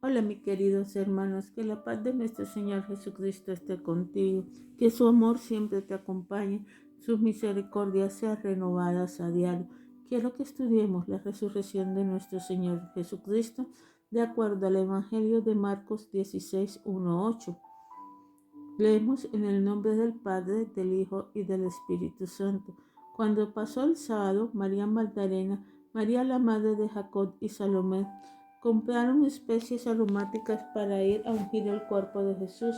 Hola, mis queridos hermanos, que la paz de nuestro Señor Jesucristo esté contigo, que su amor siempre te acompañe, sus misericordias sean renovadas a diario. Quiero que estudiemos la resurrección de nuestro Señor Jesucristo de acuerdo al Evangelio de Marcos 16, 1-8. Leemos en el nombre del Padre, del Hijo y del Espíritu Santo. Cuando pasó el sábado, María Magdalena, María la madre de Jacob y Salomé compraron especies aromáticas para ir a ungir el cuerpo de Jesús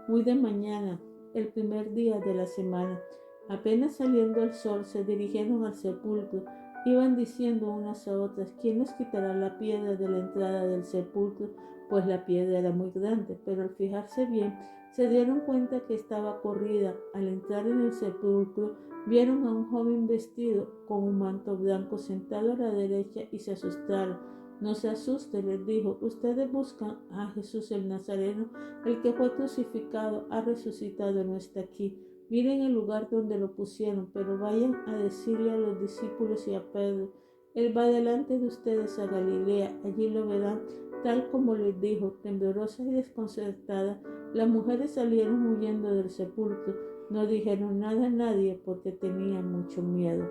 muy de mañana, el primer día de la semana. Apenas saliendo el sol, se dirigieron al sepulcro. Iban diciendo unas a otras: ¿quién nos quitará la piedra de la entrada del sepulcro? Pues la piedra era muy grande. Pero al fijarse bien, se dieron cuenta que estaba corrida. Al entrar en el sepulcro, vieron a un joven vestido con un manto blanco sentado a la derecha y se asustaron. No se asusten, les dijo, ustedes buscan a Jesús el Nazareno, el que fue crucificado, ha resucitado, no está aquí. Miren el lugar donde lo pusieron, pero vayan a decirle a los discípulos y a Pedro: Él va delante de ustedes a Galilea, allí lo verán, tal como les dijo. Temblorosas y desconcertadas, las mujeres salieron huyendo del sepulcro. No dijeron nada a nadie porque tenían mucho miedo.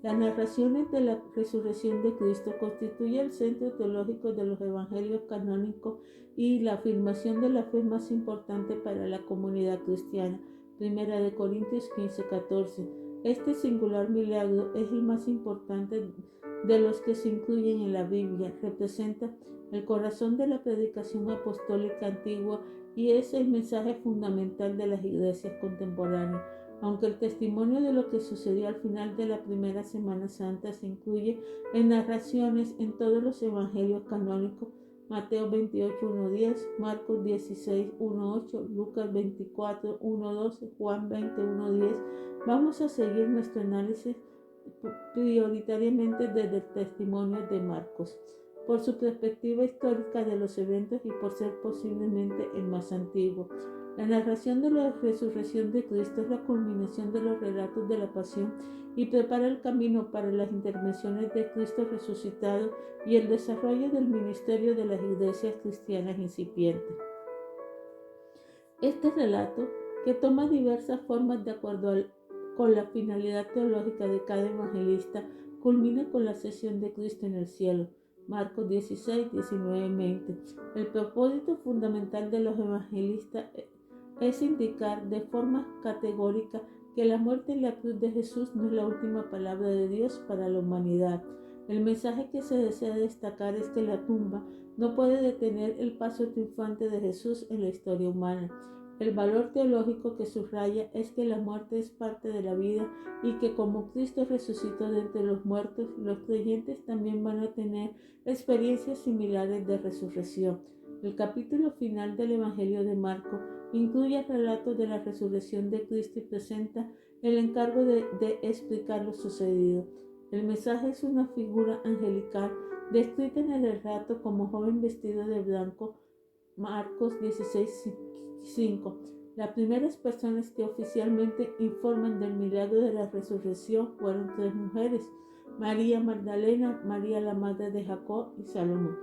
Las narraciones de la resurrección de Cristo constituyen el centro teológico de los evangelios canónicos y la afirmación de la fe más importante para la comunidad cristiana. Primera de Corintios 15:14. Este singular milagro es el más importante de los que se incluyen en la Biblia. Representa el corazón de la predicación apostólica antigua y es el mensaje fundamental de las iglesias contemporáneas. Aunque el testimonio de lo que sucedió al final de la primera Semana Santa se incluye en narraciones en todos los evangelios canónicos: Mateo 28:1-10, Marcos 16:1-8, Lucas 24:1-12, Juan 20:1-10, vamos a seguir nuestro análisis prioritariamente desde el testimonio de Marcos, por su perspectiva histórica de los eventos y por ser posiblemente el más antiguo. La narración de la resurrección de Cristo es la culminación de los relatos de la pasión y prepara el camino para las intervenciones de Cristo resucitado y el desarrollo del ministerio de las iglesias cristianas incipientes. Este relato, que toma diversas formas de acuerdo con la finalidad teológica de cada evangelista, culmina con la ascensión de Cristo en el cielo. Marcos 16, 19 y 20. El propósito fundamental de los evangelistas es indicar de forma categórica que la muerte en la cruz de Jesús no es la última palabra de Dios para la humanidad. El mensaje que se desea destacar es que la tumba no puede detener el paso triunfante de Jesús en la historia humana. El valor teológico que subraya es que la muerte es parte de la vida y que como Cristo resucitó de entre los muertos, los creyentes también van a tener experiencias similares de resurrección. El capítulo final del Evangelio de Marcos incluye el relato de la resurrección de Cristo y presenta el encargo de explicar lo sucedido. El mensaje es una figura angelical descrita en el relato como joven vestido de blanco, Marcos 16:5. Las primeras personas que oficialmente informan del milagro de la resurrección fueron tres mujeres: María Magdalena, María la madre de Jacob y Salomón.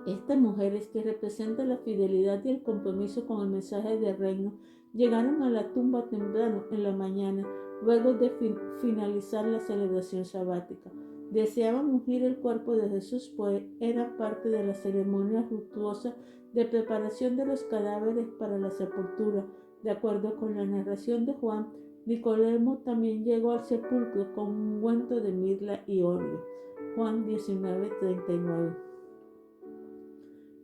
Estas mujeres, que representan la fidelidad y el compromiso con el mensaje del reino, llegaron a la tumba temprano en la mañana, luego de finalizar la celebración sabática. Deseaban ungir el cuerpo de Jesús, pues era parte de la ceremonia luctuosa de preparación de los cadáveres para la sepultura. De acuerdo con la narración de Juan, Nicodemo también llegó al sepulcro con un ungüento de mirra y óleo. Juan 19:39.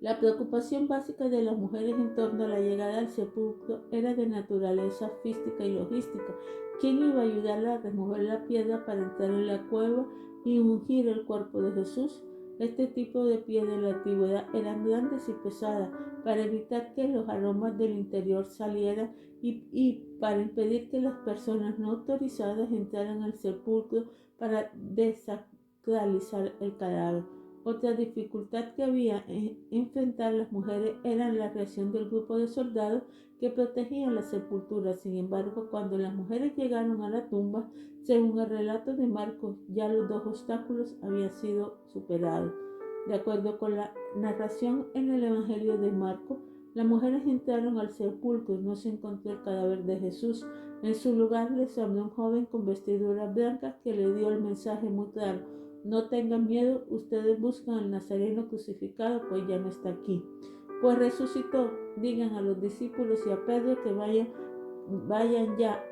La preocupación básica de las mujeres en torno a la llegada al sepulcro era de naturaleza física y logística. ¿Quién iba a ayudarla a remover la piedra para entrar en la cueva y ungir el cuerpo de Jesús? Este tipo de piedra en la antigüedad eran grandes y pesadas para evitar que los aromas del interior salieran y para impedir que las personas no autorizadas entraran al sepulcro para desacralizar el cadáver. Otra dificultad que había en enfrentar las mujeres era la reacción del grupo de soldados que protegían la sepultura. Sin embargo, cuando las mujeres llegaron a la tumba, según el relato de Marcos, ya los dos obstáculos habían sido superados. De acuerdo con la narración en el Evangelio de Marcos, las mujeres entraron al sepulcro y no se encontró el cadáver de Jesús. En su lugar les habló un joven con vestiduras blancas que le dio el mensaje muy claro: no tengan miedo, ustedes buscan al Nazareno crucificado, pues ya no está aquí. Pues resucitó. Digan a los discípulos y a Pedro que vayan ya.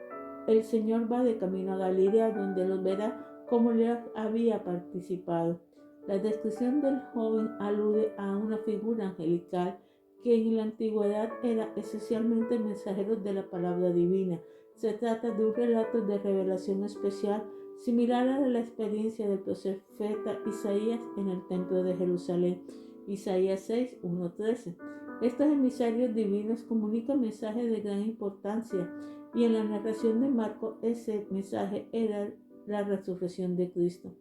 El Señor va de camino a Galilea, donde los verá como le había participado. La descripción del joven alude a una figura angelical que en la antigüedad era esencialmente mensajero de la palabra divina. Se trata de un relato de revelación especial, similar a la experiencia del profeta Isaías en el templo de Jerusalén. Isaías 6, 1-13. Estos emisarios divinos comunican mensajes de gran importancia, y en la narración de Marcos ese mensaje era la resurrección de Cristo.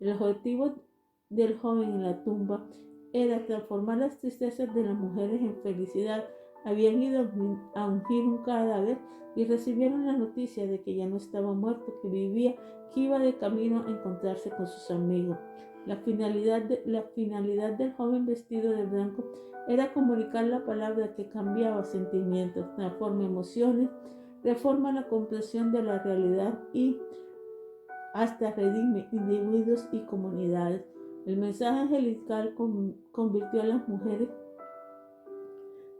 El objetivo del joven en la tumba era transformar las tristezas de las mujeres en felicidad. Habían ido a ungir un cadáver y recibieron la noticia de que ya no estaba muerto, que vivía, que iba de camino a encontrarse con sus amigos. La finalidad del joven vestido de blanco era comunicar la palabra que cambiaba sentimientos, transforma emociones, reforma la comprensión de la realidad y hasta redime individuos y comunidades. El mensaje angelical convirtió a las mujeres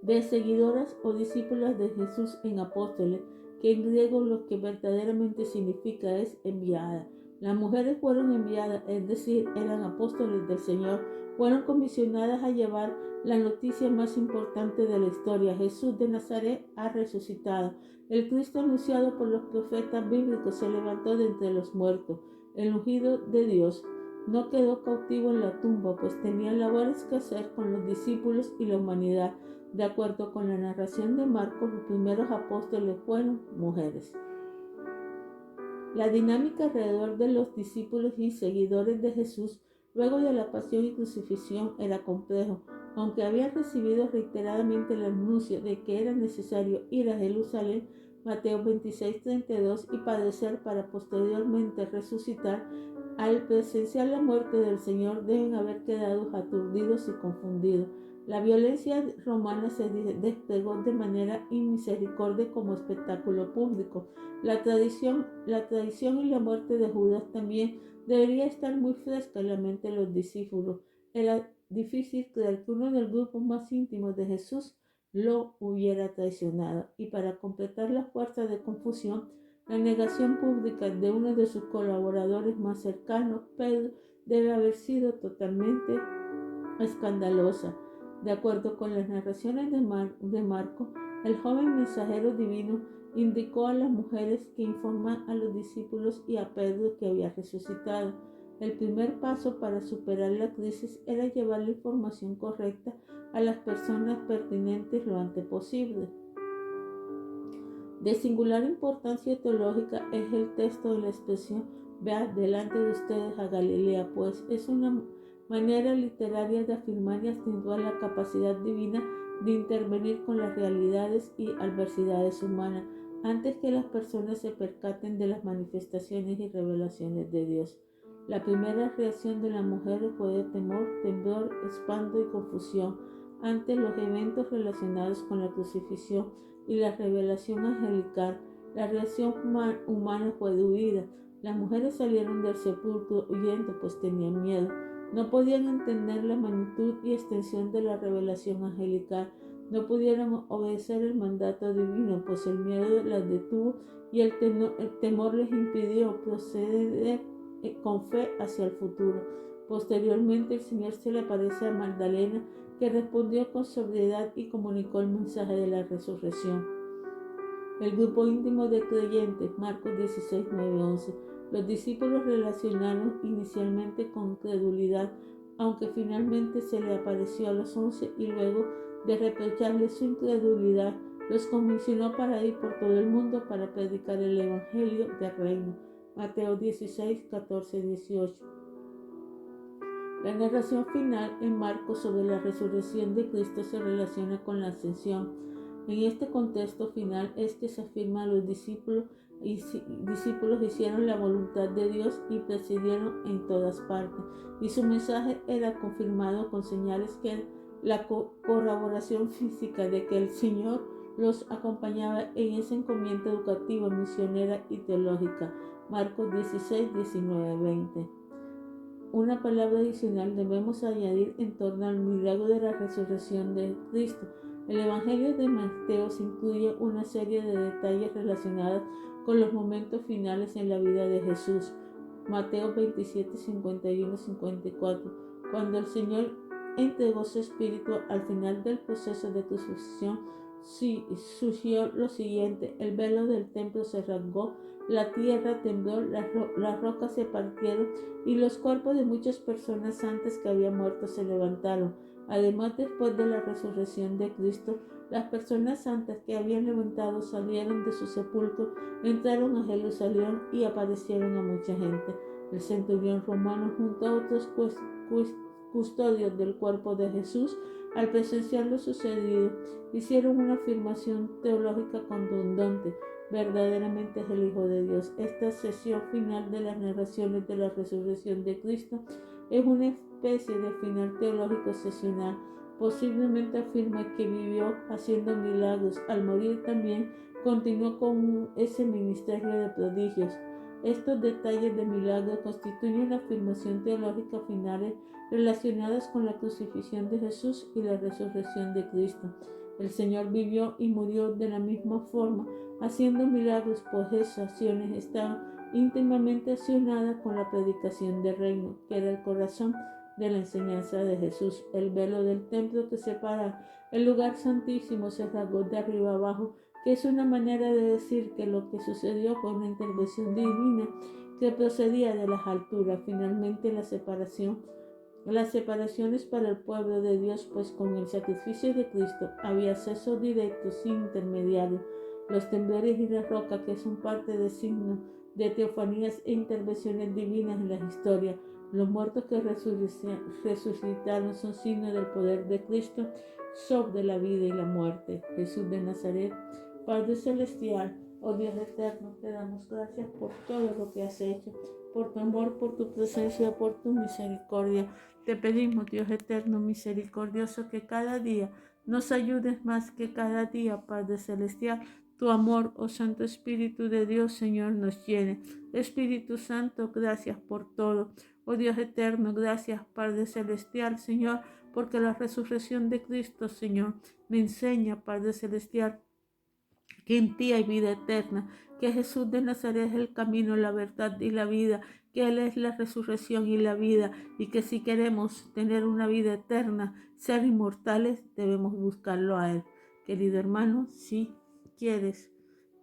de seguidoras o discípulas de Jesús en apóstoles, que en griego lo que verdaderamente significa es enviada. Las mujeres fueron enviadas, es decir, eran apóstoles del Señor, fueron comisionadas a llevar la noticia más importante de la historia: Jesús de Nazaret ha resucitado. El Cristo anunciado por los profetas bíblicos se levantó de entre los muertos. El ungido de Dios no quedó cautivo en la tumba, pues tenía labores que hacer con los discípulos y la humanidad. De acuerdo con la narración de Marcos, los primeros apóstoles fueron mujeres. La dinámica alrededor de los discípulos y seguidores de Jesús luego de la pasión y crucifixión era complejo. Aunque habían recibido reiteradamente el anuncio de que era necesario ir a Jerusalén, Mateo 26:32, y padecer para posteriormente resucitar, al presenciar la muerte del Señor deben haber quedado aturdidos y confundidos. La violencia romana se desplegó de manera inmisericordia como espectáculo público. La tradición y la muerte de Judas también debería estar muy fresca en la mente de los discípulos. Era difícil creer que uno del grupo más íntimo de Jesús lo hubiera traicionado. Y para completar la fuerza de confusión, la negación pública de uno de sus colaboradores más cercanos, Pedro, debe haber sido totalmente escandalosa. De acuerdo con las narraciones de Marcos, el joven mensajero divino indicó a las mujeres que informan a los discípulos y a Pedro que había resucitado. El primer paso para superar la crisis era llevar la información correcta a las personas pertinentes lo antes posible. De singular importancia teológica es el texto de la expresión «Vean delante de ustedes a Galilea», pues es una manera literaria de afirmar y acentuar la capacidad divina de intervenir con las realidades y adversidades humanas antes que las personas se percaten de las manifestaciones y revelaciones de Dios. La primera reacción de las mujeres fue de temor, temblor, espanto y confusión ante los eventos relacionados con la crucifixión y la revelación angelical. La reacción humana fue de huida. Las mujeres salieron del sepulcro huyendo, pues tenían miedo. No podían entender la magnitud y extensión de la revelación angelical. No pudieron obedecer el mandato divino, pues el miedo las detuvo y el temor les impidió proceder con fe hacia el futuro. Posteriormente, el Señor se le aparece a Magdalena, que respondió con sobriedad y comunicó el mensaje de la resurrección. El grupo íntimo de creyentes, Marcos 16, 9, 11. Los discípulos relacionaron inicialmente con incredulidad, aunque finalmente se le apareció a los 11 y luego de reprocharles su incredulidad, los comisionó para ir por todo el mundo para predicar el evangelio del reino. Mateo 16, 14, 18. La narración final en Marcos sobre la resurrección de Cristo se relaciona con la ascensión. En este contexto final es que se afirma a los discípulos discípulos hicieron la voluntad de Dios y presidieron en todas partes. Y su mensaje era confirmado con señales que la corroboración física de que el Señor los acompañaba en esa encomienda educativa, misionera y teológica. Marcos 16, 19, 20. Una palabra adicional debemos añadir en torno al milagro de la resurrección de Cristo. El Evangelio de Mateo incluye una serie de detalles relacionados con los momentos finales en la vida de Jesús. Mateo 27, 51, 54. Cuando el Señor entregó su espíritu al final del proceso de crucifixión, surgió lo siguiente: el velo del templo se rasgó, la tierra tembló, las rocas se partieron y los cuerpos de muchas personas santas que habían muerto se levantaron. Además, después de la resurrección de Cristo, las personas santas que habían levantado salieron de su sepulcro, entraron a Jerusalén y aparecieron a mucha gente. El centurión romano, junto a otros custodios del cuerpo de Jesús, al presenciar lo sucedido, hicieron una afirmación teológica contundente: verdaderamente es el Hijo de Dios. Esta sesión final de las narraciones de la resurrección de Cristo es una especie de final teológico sesional. Posiblemente afirma que vivió haciendo milagros. Al morir también continuó con ese ministerio de prodigios. Estos detalles de milagro constituyen la afirmación teológica finales relacionadas con la crucifixión de Jesús y la resurrección de Cristo. El Señor vivió y murió de la misma forma, haciendo milagros, pues esas acciones estaban íntimamente accionadas con la predicación del reino, que era el corazón de la enseñanza de Jesús. El velo del templo que separa el lugar santísimo se rasgó de arriba abajo, que es una manera de decir que lo que sucedió fue una intervención divina que procedía de las alturas. Finalmente, las separaciones para el pueblo de Dios, pues con el sacrificio de Cristo había acceso directo sin intermediario. Los temblores y las rocas, que son parte de signos de teofanías e intervenciones divinas en la historia. Los muertos que resucitaron son signos del poder de Cristo sobre la vida y la muerte. Jesús de Nazaret, Padre Celestial, oh Dios eterno, te damos gracias por todo lo que has hecho, por tu amor, por tu presencia, por tu misericordia. Te pedimos, Dios eterno, misericordioso, que cada día nos ayudes más, que cada día, Padre Celestial, tu amor, oh Santo Espíritu de Dios, Señor, nos llene. Espíritu Santo, gracias por todo. Oh Dios eterno, gracias, Padre Celestial, Señor, porque la resurrección de Cristo, Señor, me enseña, Padre Celestial, que en ti hay vida eterna, que Jesús de Nazaret es el camino, la verdad y la vida, que Él es la resurrección y la vida, y que si queremos tener una vida eterna, ser inmortales, debemos buscarlo a Él. Querido hermano, si quieres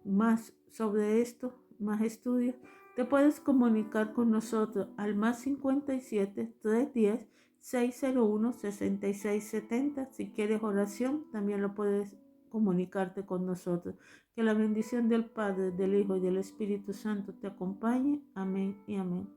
más sobre esto, más estudios, te puedes comunicar con nosotros al más 57 310 601 6670. Si quieres oración, también lo puedes comunicarte con nosotros. Que la bendición del Padre, del Hijo y del Espíritu Santo te acompañe. Amén y amén.